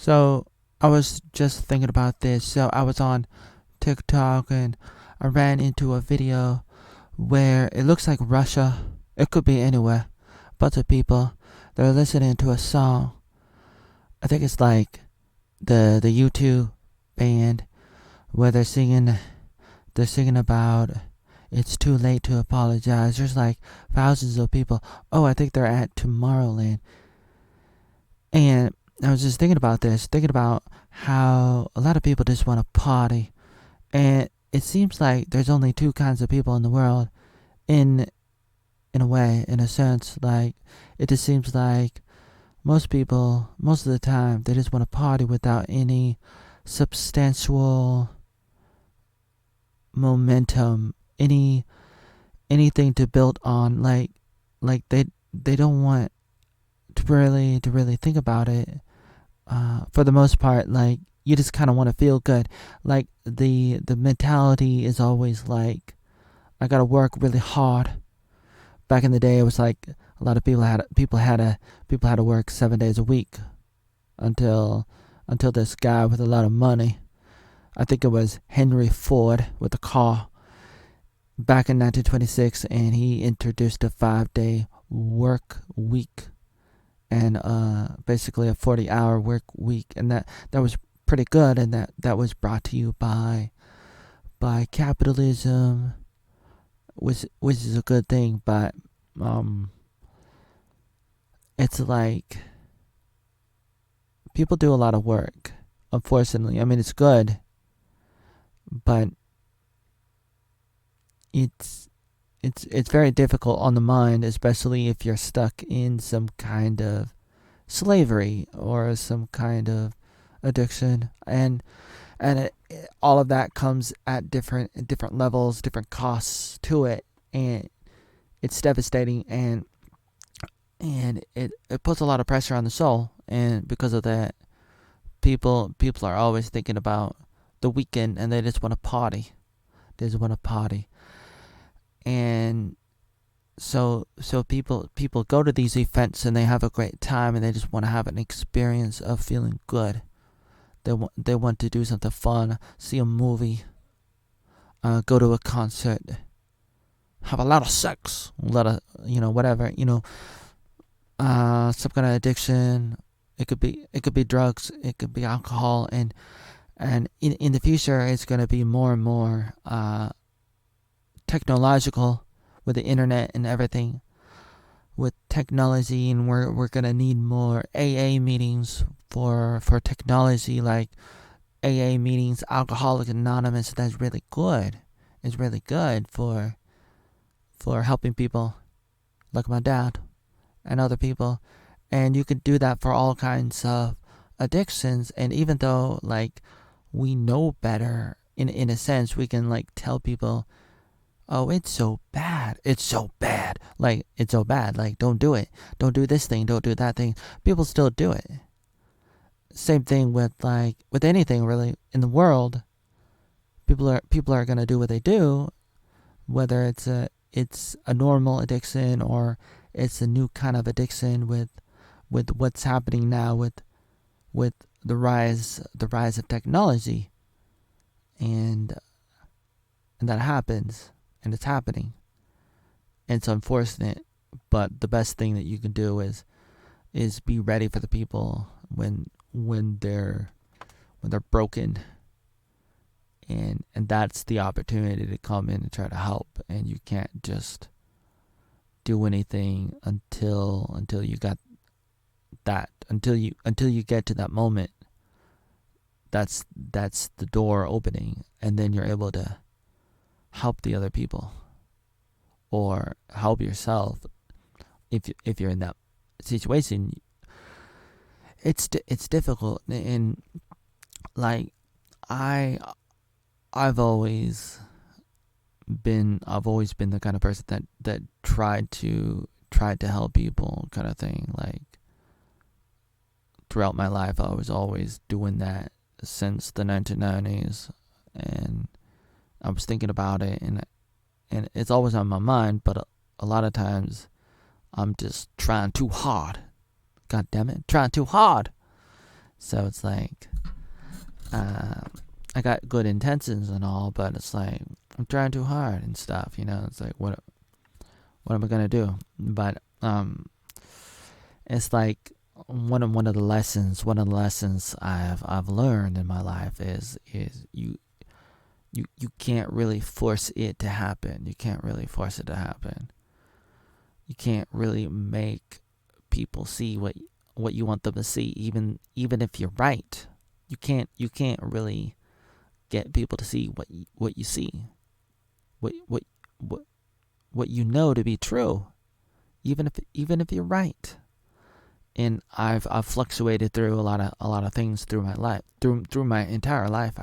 So I was just thinking about this. So I was on TikTok and I ran into a video where it looks like Russia. It could be anywhere. Bunch of people, they're listening to a song. I think it's like the U2 band where they're singing about it's too late to apologize. There's like thousands of people. Oh, I think they're at Tomorrowland. And I was just thinking about this, thinking about how a lot of people just want to party. And it seems like there's only two kinds of people in the world, in in a way, in a sense. Like, it just seems like most people, most of the time, they just want to party without any substantial momentum, anything to build on. Like they don't want to really think about it. For the most part, like, you just kind of want to feel good. Like, the mentality is always like, I gotta work really hard. Back in the day, it was like a lot of people had to work 7 days a week until this guy with a lot of money. I think it was Henry Ford with a car back in 1926, and he introduced a 5-day work week and basically a 40-hour work week, and that was pretty good, and that was brought to you by capitalism, which is a good thing, but um, it's like people do a lot of work. Unfortunately, I mean, it's good, but it's it's very difficult on the mind, especially if you're stuck in some kind of slavery or some kind of addiction, all of that comes at different levels, different costs to it, and it's devastating, and it puts a lot of pressure on the soul, and because of that, people are always thinking about the weekend, and they just want to party. They just want to party, and so people go to these events and they have a great time, and they just want to have an experience of feeling good. They want to do something fun, see a movie, go to a concert, have a lot of sex, a lot of whatever, some kind of addiction. It could be drugs, it could be alcohol, and in the future it's going to be more and more technological with the internet and everything. With technology, and we're going to need more AA meetings for technology, like AA meetings, Alcoholics Anonymous. That's really good. It's really good for helping people like my dad and other people. And you could do that for all kinds of addictions. And even though, like, we know better, in a sense, we can, like, tell people, oh, it's so bad, like, it's so bad, like, don't do it, don't do this thing, don't do that thing. People still do it. Same thing with, like, with anything really in the world. People are gonna do what they do, whether it's a normal addiction, or it's a new kind of addiction with what's happening now with the rise of technology, and that happens, and it's happening. And it's unfortunate, but the best thing that you can do is be ready for the people when they're broken, and that's the opportunity to come in and try to help. And you can't just do anything until you got that, until you get to that moment. That's the door opening, and then you're able to help the other people, or help yourself. If you're in that situation, it's difficult. And, like, I I've always been the kind of person that tried to help people, kind of thing. Like, throughout my life, I was always doing that since the 1990s, and I was thinking about it, and it's always on my mind. But a lot of times, I'm just trying too hard. God damn it, trying too hard. So it's like, I got good intentions and all, but it's like I'm trying too hard and stuff. It's like what am I gonna do? But it's like one of the lessons I've learned in my life is you can't really force it to happen. You can't really force it to happen. You can't really make people see what you want them to see, even if you're right. You can't really get people to see what you see, what what you know to be true, even if you're right. And I've fluctuated through a lot of things through my life, through my entire life.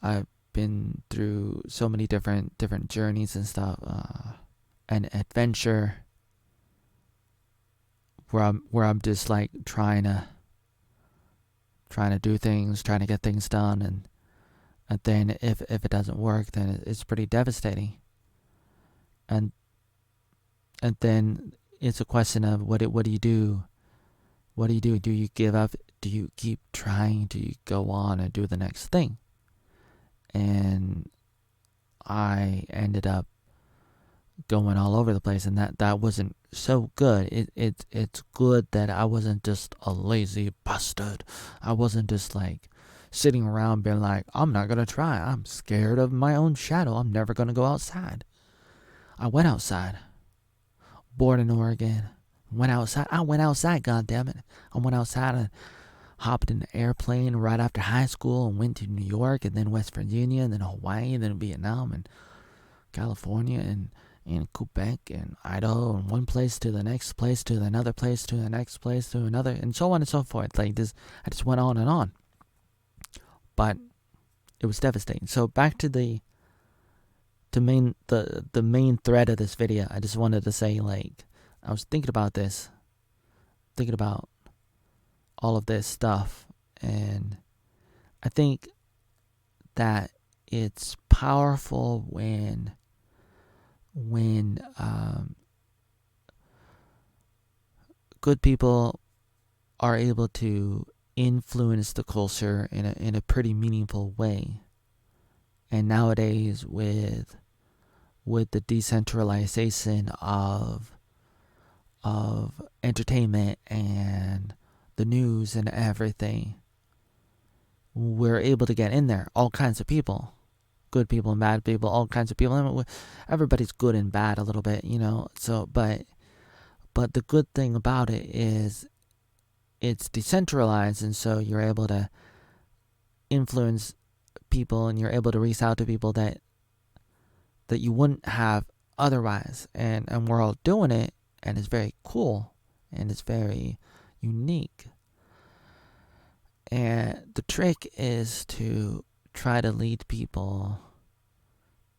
I've been through so many different journeys and stuff, and adventure where I'm just like trying to do things, trying to get things done, and then if it doesn't work, then it's pretty devastating. And then it's a question of what do you do? What do you do? Do you give up? Do you keep trying? Do you go on and do the next thing? And I ended up going all over the place, and that wasn't so good. It's good that I wasn't just a lazy bastard. I wasn't just like sitting around being like, I'm not gonna try. I'm scared of my own shadow. I'm never gonna go outside. I went outside. Born in Oregon. Went outside. I went outside, God damn it. I went outside and hopped in an airplane right after high school and went to New York and then West Virginia and then Hawaii and then Vietnam and California and Quebec and Idaho, and one place to the next place to another place to the next place to another, and so on and so forth. Like this, I just went on and on. But it was devastating. So back to the main thread of this video. I just wanted to say, like, I was thinking about all of this stuff, and I think that it's powerful when good people are able to influence the culture in a pretty meaningful way. And nowadays, with the decentralization of entertainment and the news and everything, we're able to get in there. All kinds of people, good people and bad people, all kinds of people. I mean, everybody's good and bad a little bit, So, but the good thing about it is it's decentralized, and so you're able to influence people, and you're able to reach out to people that you wouldn't have otherwise. And we're all doing it, and it's very cool, and it's very unique. And the trick is to try to lead people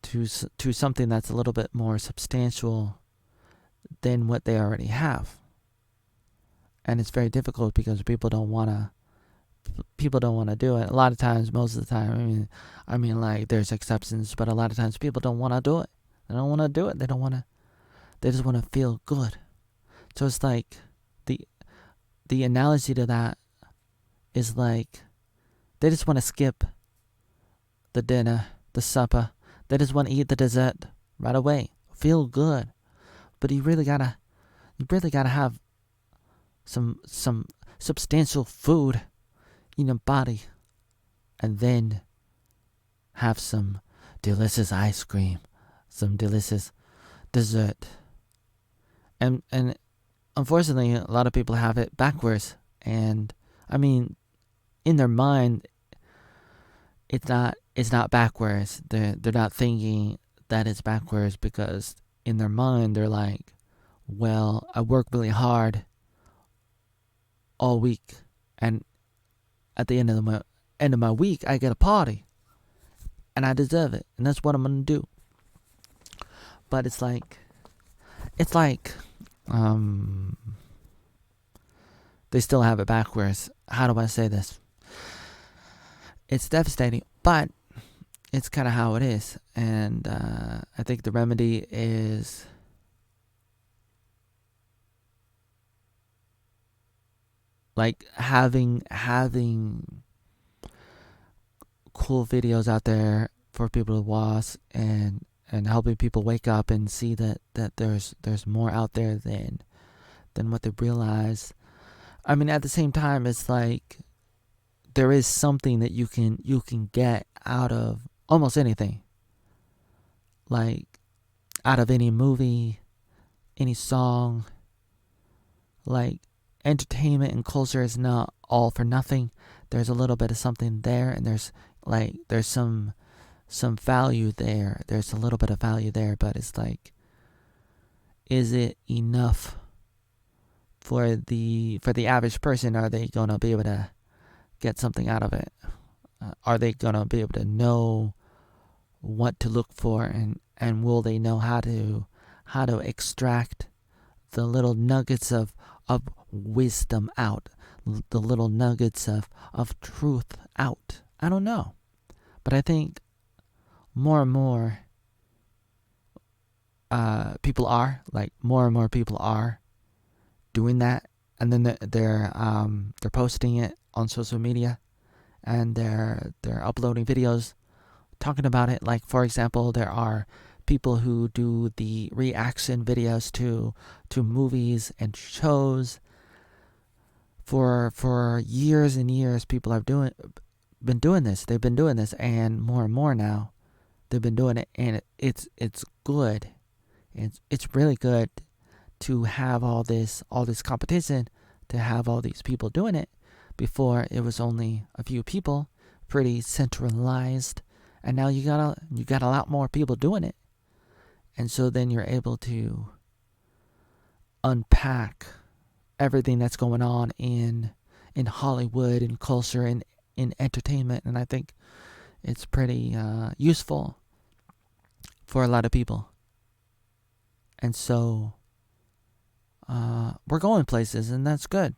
to something that's a little bit more substantial than what they already have. And it's very difficult because people don't want to do it. A lot of times, most of the time, I mean, like, there's exceptions, but a lot of times people don't want to do it. They don't want to do it. They just want to feel good. So it's like the analogy to that is like they just want to skip the dinner, the supper. They just want to eat the dessert right away. Feel good. But you really gotta have some substantial food in your body, and then have some delicious ice cream, some delicious dessert. And unfortunately, a lot of people have it backwards. And I mean, in their mind, it's not backwards. They're not thinking that it's backwards, because in their mind they're like, well, I work really hard all week, and at the end of my week I get a party, and I deserve it, and that's what I'm gonna do. But it's like they still have it backwards. How do I say this? It's devastating, but it's kind of how it is. And I think the remedy is like having cool videos out there for people to watch, and helping people wake up and see that there's more out there than what they realize. I mean, at the same time, it's like there is something that you can get out of almost anything, like out of any movie, any song. Like, entertainment and culture is not all for nothing. There's a little bit of something there, and there's some value there. There's a little bit of value there, but it's like, is it enough for the average person? Are they gonna be able to get something out of it? Are they gonna be able to know what to look for, and will they know how to extract the little nuggets of wisdom out, the little nuggets of truth out? I don't know, but I think more and more people are, like, more and more people are doing that, and then they're posting it on social media, and they're uploading videos talking about it. Like, for example, there are people who do the reaction videos to movies and shows. For years and years, people have been doing this. They've been doing this, and more now they've been doing it, and it's good. It's really good to have all this competition, to have all these people doing it. Before, it was only a few people, pretty centralized, and now you got a lot more people doing it. And so then you're able to unpack everything that's going on in Hollywood, in culture, in entertainment, and I think it's pretty useful for a lot of people. And so we're going places, and that's good.